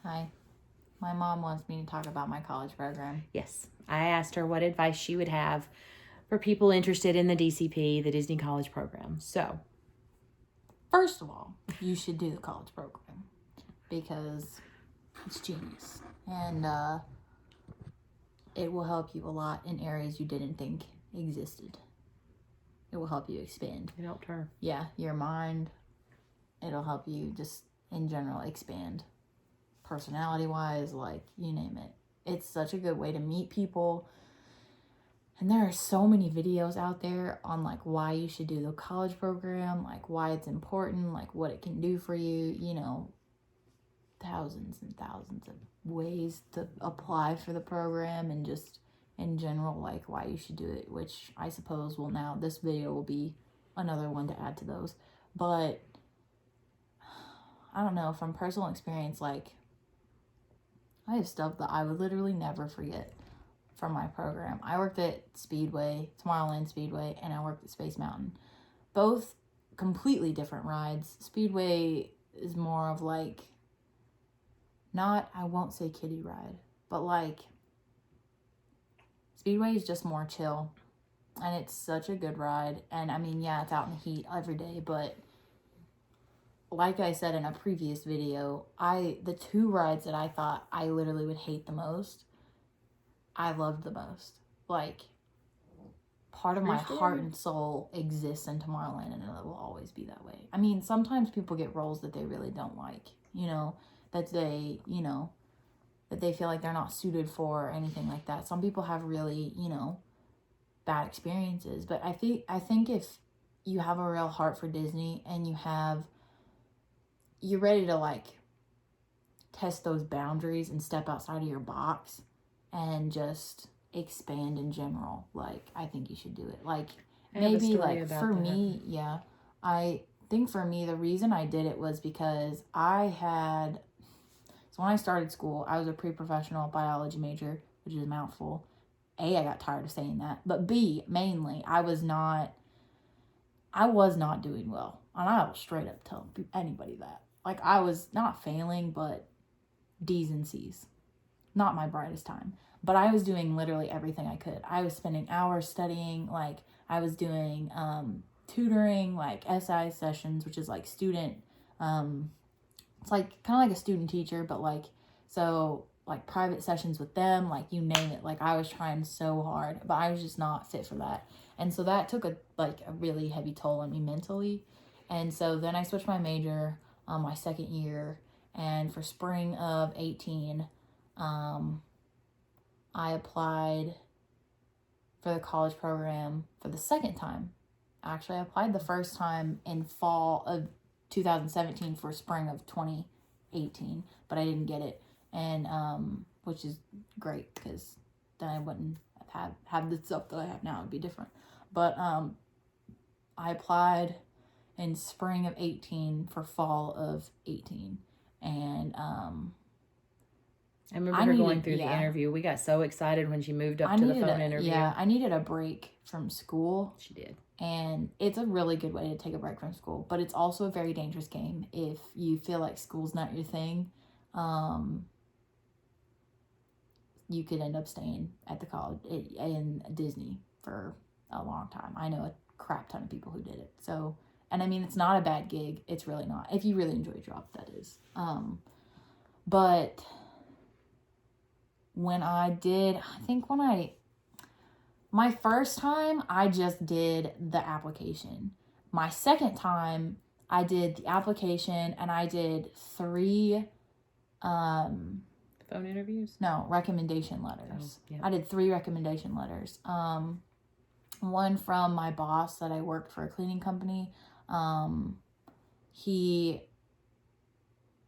Hi. My mom wants me to talk about my college program. Yes. I asked her what advice she would have for people interested in the DCP, the Disney College Program. So, First of all, you should do the college program because it's genius. And it will help you a lot in areas you didn't think existed. It will help you expand. it helped her. Yeah, your mind. It'll help you just in general expand. Personality wise, like you name it. It's such a good way to meet people. And there are so many videos out there on like why you should do the college program, like why it's important, like what it can do for you, thousands and thousands of ways to apply for the program and just in general like why you should do it, which I suppose will now this video will be another one to add to those. But I don't know, from personal experience, like I have stuff that I would literally never forget from my program. I worked at Speedway, Tomorrowland Speedway, and I worked at Space Mountain. Both completely different rides. Speedway is more of like, not, I won't say kiddie ride, but like, Speedway is just more chill. And it's such a good ride. And I mean, yeah, it's out in the heat every day, but like I said in a previous video, the two rides that I thought I literally would hate the most, I loved the most. Like, part of my heart and soul exists in Tomorrowland, and it will always be that way. I mean, sometimes people get roles that they really don't like, that they feel like they're not suited for or anything like that. Some people have really, bad experiences. But I think if you have a real heart for Disney and you're ready to like test those boundaries and step outside of your box and just expand in general, like I think you should do it. Like maybe like for me, yeah, I think for me the reason I did it was because so when I started school I was a pre-professional biology major, which is a mouthful. A, I got tired of saying that, but B, mainly I was not doing well, and I will straight up tell anybody that. Like I was not failing, but D's and C's, not my brightest time. But I was doing literally everything I could. I was spending hours studying. Like I was doing tutoring, like SI sessions, which is like student. It's like kind of like a student teacher, but like so like private sessions with them, like you name it. Like I was trying so hard, but I was just not fit for that. And so that took a really heavy toll on me mentally. And so then I switched my major my second year, and for spring of 18, I applied for the college program for the second time. Actually, I applied the first time in fall of 2017 for spring of 2018, but I didn't get it, and which is great because then I wouldn't have the stuff that I have now. It'd be different. But I applied in spring of 18 for fall of 18, and I remember her going through the interview. We got so excited when she moved up to the phone interview. Yeah, I needed a break from school. She did. And it's a really good way to take a break from school. But it's also a very dangerous game if you feel like school's not your thing. You could end up staying at the college in Disney for a long time. I know a crap ton of people who did it. So, and I mean, it's not a bad gig. It's really not. If you really enjoy your job, that is. But when I did, my first time, I just did the application. My second time, I did the application and I did 3 phone interviews? No, recommendation letters. Oh, yeah. I did 3 recommendation letters. One from my boss that I worked for a cleaning company. I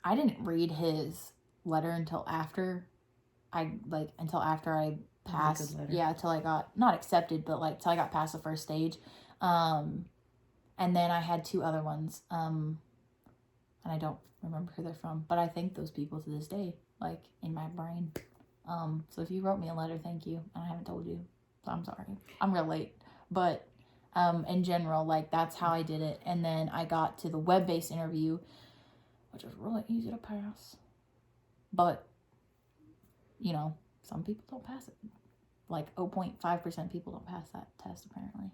didn't read his letter until after I passed. Yeah, till I got not accepted, but like till I got past the first stage. And then I had 2 other ones. And I don't remember who they're from, but I thank those people to this day, like in my brain. So if you wrote me a letter, thank you. And I haven't told you, so I'm sorry. I'm real late, but in general, like that's how I did it. And then I got to the web-based interview, which was really easy to pass. But, you know, some people don't pass it. Like 0.5% people don't pass that test, apparently,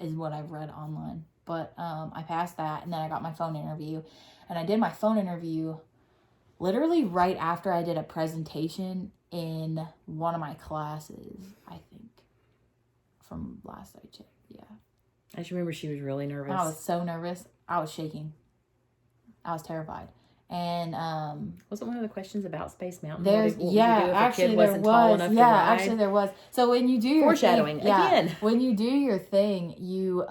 is what I've read online. But I passed that, and then I got my phone interview. And I did my phone interview literally right after I did a presentation in one of my classes, I think, from last I checked. Yeah. I just remember she was really nervous. I was so nervous. I was shaking. I was terrified. And wasn't one of the questions about Space Mountain? There's what would you do if actually a kid there wasn't was. tall enough to ride? Actually there was. So when you do your foreshadowing thing, again. When you do your thing, you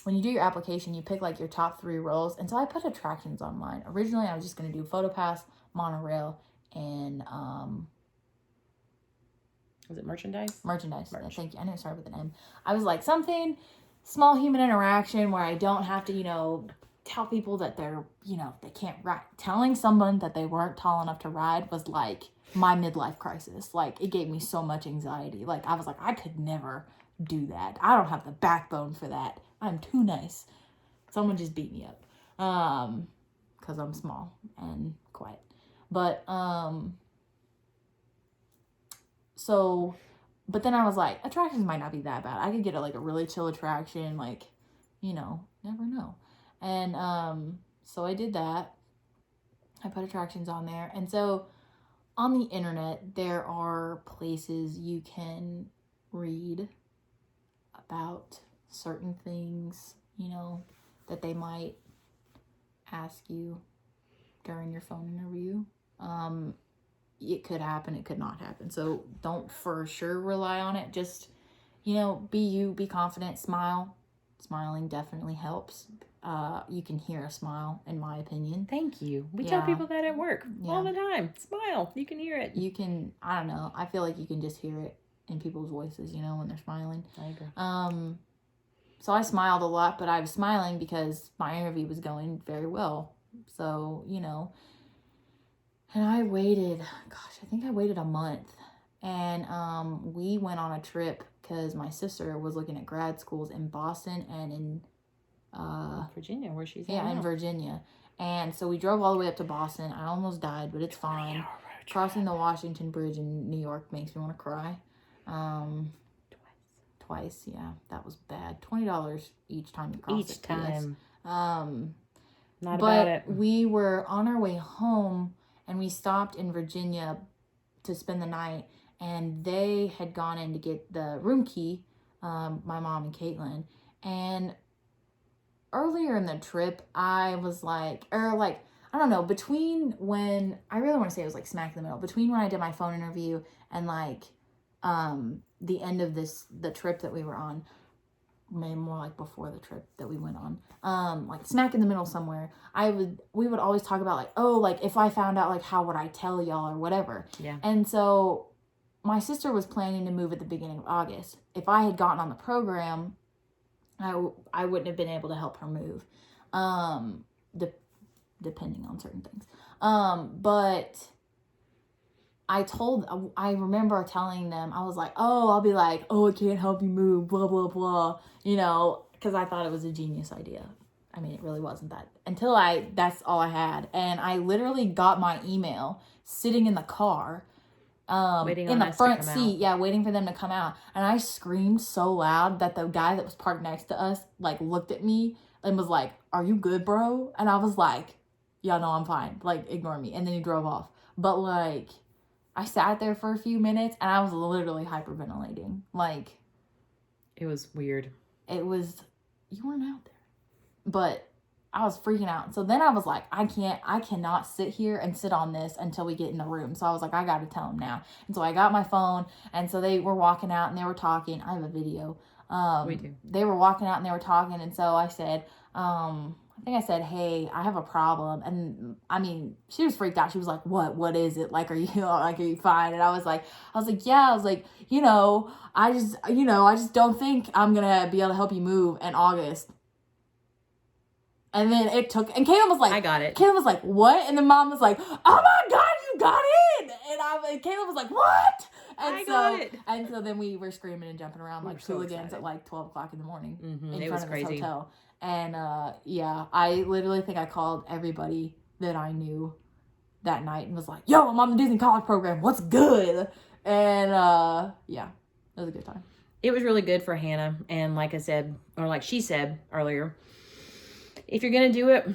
when you do your application, you pick like your top 3 roles. And so I put attractions on mine. Originally I was just gonna do PhotoPass, monorail, and was it merchandise? Merchandise. Thank you. I know it started with an M. I was like, something small human interaction where I don't have to, you know, tell people that they're, you know, they can't ride. Telling someone that they weren't tall enough to ride was like my midlife crisis. Like, it gave me so much anxiety. Like, I was like, I could never do that. I don't have the backbone for that. I'm too nice. Someone just beat me up. Because I'm small and quiet. But, so, but then I was like, attractions might not be that bad. I could get a really chill attraction, like, you know, never know. And so I did that. I put attractions on there. And so on the internet, there are places you can read about certain things, you know, that they might ask you during your phone interview. It could happen, it could not happen. So don't for sure rely on it. Just, you know, be you, be confident, smile. Smiling definitely helps. You can hear a smile, in my opinion. Thank you. We tell people that at work all the time. Smile. You can hear it. You can, I don't know. I feel like you can just hear it in people's voices, you know, when they're smiling. I agree. So I smiled a lot, but I was smiling because my interview was going very well. So, you know, and I waited, I think I waited a month. And we went on a trip because my sister was looking at grad schools in Boston and in Virginia, where she's at. Yeah, in Virginia. And so we drove all the way up to Boston. I almost died, but it's fine. Crossing the Washington Bridge in New York makes me want to cry. Twice, yeah. That was bad. $20 each time you cross it. Each time. Not about it. But we were on our way home, and we stopped in Virginia to spend the night, and they had gone in to get the room key, my mom and Caitlin. And earlier in the trip, I was like, I don't know, between when, I really want to say it was like smack in the middle, between when I did my phone interview and like the end of the trip that we were on, maybe more like before the trip that we went on, like smack in the middle somewhere, we would always talk about like, oh, like if I found out, like how would I tell y'all or whatever. Yeah. And so my sister was planning to move at the beginning of August. If I had gotten on the program, I wouldn't have been able to help her move, depending on certain things. But I remember telling them, I was like, oh, I'll be like, oh, I can't help you move, blah, blah, blah, you know, because I thought it was a genius idea. I mean, it really wasn't that. That's all I had. And I literally got my email sitting in the car, in the front seat, waiting for them to come out. And I screamed so loud that the guy that was parked next to us, like, looked at me and was like, are you good, bro? And I was like, yeah, no, I'm fine. Like, ignore me. And then he drove off. But, like, I sat there for a few minutes and I was literally hyperventilating. Like, it was weird. You weren't out there. But I was freaking out. So then I was like, I cannot sit here and sit on this until we get in the room. So I was like, I got to tell them now. And so I got my phone, and so they were walking out and they were talking. I have a video. We do. They were walking out and they were talking. And so I said, I think I said, hey, I have a problem. And I mean, she was freaked out. She was like, what is it? Like, are you fine? And I was like, yeah, I just don't think I'm going to be able to help you move in August. And then and Caitlin was like, I got it. Caitlin was like, what? And then mom was like, oh my God, you got it. And Caitlin was like, what? And I got it. And so then we were screaming and jumping around like hooligans at like 12 o'clock in the morning in front of this hotel. And I literally think I called everybody that I knew that night and was like, yo, I'm on the Disney College program. What's good? And yeah, it was a good time. It was really good for Hannah. And like I said, or like she said earlier, if you're going to do it,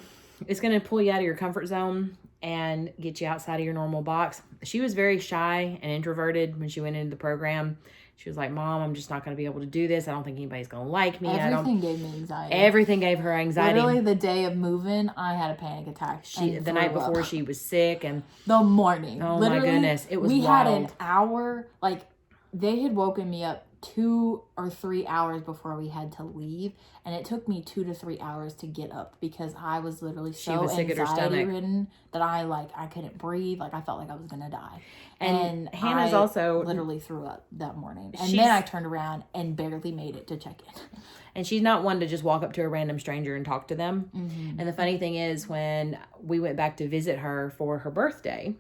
it's going to pull you out of your comfort zone and get you outside of your normal box. She was very shy and introverted when she went into the program. She was like, Mom, I'm just not going to be able to do this. I don't think anybody's going to like me. Everything gave me anxiety. Everything gave her anxiety. Literally the day of moving, I had a panic attack. The night before she was sick. And the morning. Oh literally, my goodness. It was we wild. had an hour, like they had woken me up 2 or 3 hours before we had to leave, and it took me 2 to 3 hours to get up because I was literally so anxiety ridden that I couldn't breathe. Like I felt like I was gonna die. And Hannah's I also literally threw up that morning, and then I turned around and barely made it to check in. And she's not one to just walk up to a random stranger and talk to them. Mm-hmm. And the funny thing is, when we went back to visit her for her birthday,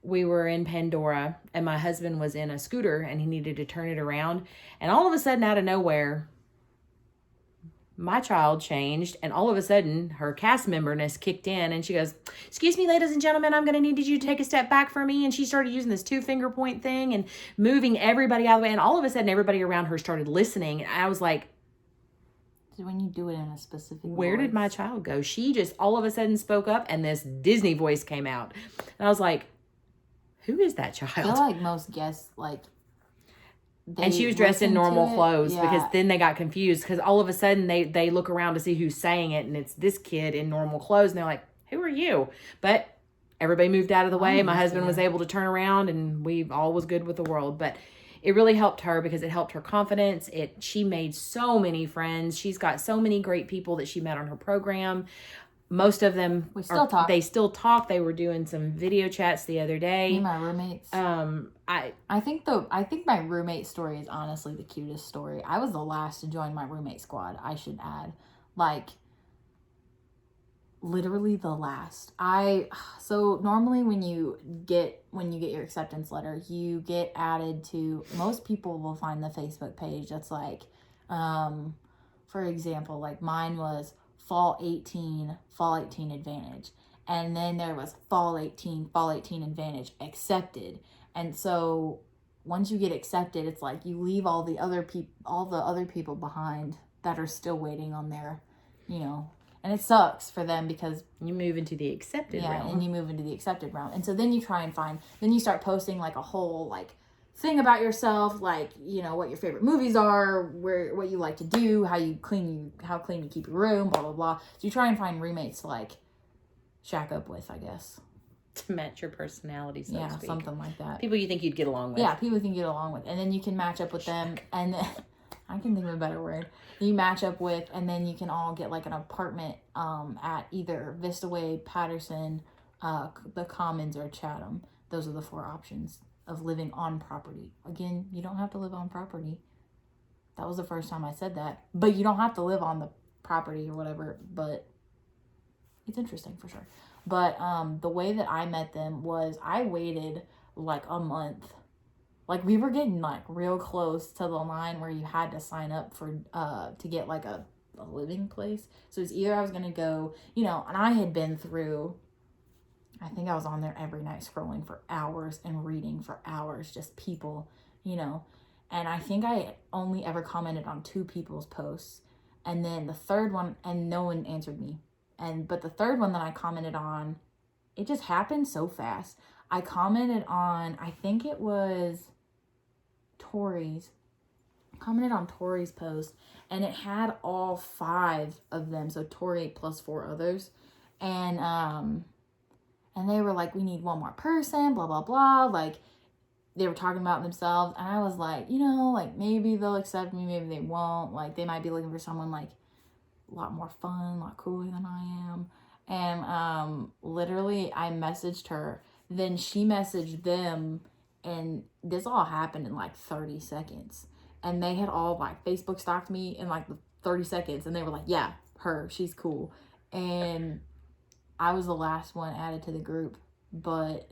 we were in Pandora, and my husband was in a scooter, and he needed to turn it around. And all of a sudden, out of nowhere, my child changed, and all of a sudden, her cast memberness kicked in, and she goes, excuse me, ladies and gentlemen, I'm going to need you to take a step back for me. And she started using this 2-finger point thing and moving everybody out of the way. And all of a sudden, everybody around her started listening. And I was like, when you do it in a specific where voice. did my child go? She just all of a sudden spoke up, and this Disney voice came out. And I was like, who is that child? I feel like most guests, like, and she was dressed in normal clothes because then they got confused because all of a sudden they look around to see who's saying it, and it's this kid in normal clothes, and they're like, who are you? But everybody moved out of the way. My husband was able to turn around, and we all was good with the world. But it really helped her because it helped her confidence. She made so many friends. She's got so many great people that she met on her program. Most of them talk. They still talk. They were doing some video chats the other day. Me and my roommates. I think my roommate story is honestly the cutest story. I was the last to join my roommate squad, I should add. Like, literally the last. So normally when you get your acceptance letter, you get added to, most people will find the Facebook page that's like, for example, like mine was Fall 18 Advantage. And then there was Fall 18 Advantage accepted. And so once you get accepted, it's like you leave all the other people behind that are still waiting on their, and it sucks for them because you move into the accepted realm. And you move into the accepted realm. And so then you try and then you start posting like a whole like thing about yourself, like, what your favorite movies are, what you like to do, how clean you keep your room, blah, blah, blah. So you try and find roommates to like shack up with, I guess. To match your personality, so to speak. Yeah, something like that. People you think you'd get along with. Yeah, people you can get along with. And then you can match up with them, and then, I can think of a better word. You match up with, and then you can all get like an apartment at either Vista Way, Patterson, the Commons, or Chatham. Those are the 4 options of living on property. Again, you don't have to live on property. That was the first time I said that. But you don't have to live on the property or whatever, but it's interesting for sure. But the way that I met them was I waited like a month. Like we were getting like real close to the line where you had to sign up for to get like a living place. So it's either I was gonna go, and I had been through, I think I was on there every night scrolling for hours and reading for hours, just people, and I think I only ever commented on 2 people's posts, and then the third one, and no one answered me. But the third one that I commented on, it just happened so fast. I commented on, I think it was Tori's. Commented on Tori's post, and it had all 5 of them. So Tori plus 4 others. And they were like, we need one more person, blah, blah, blah. Like, they were talking about themselves. And I was like, like maybe they'll accept me, maybe they won't. Like, they might be looking for someone like a lot more fun, a lot cooler than I am. And literally I messaged her, then she messaged them, and this all happened in like 30 seconds. And they had all like Facebook stalked me in like 30 seconds, and they were like, yeah, she's cool. And I was the last one added to the group, but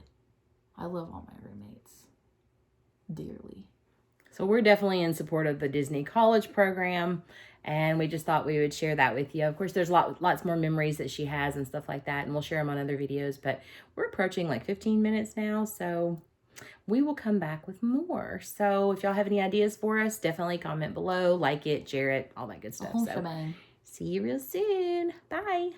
I love all my roommates dearly. So we're definitely in support of the Disney College program, and we just thought we would share that with you. Of course, there's lots more memories that she has and stuff like that, and we'll share them on other videos, but we're approaching like 15 minutes now, so we will come back with more. So if y'all have any ideas for us, definitely comment below, like it, share it, all that good stuff. Whole So shebang. see you real soon. Bye.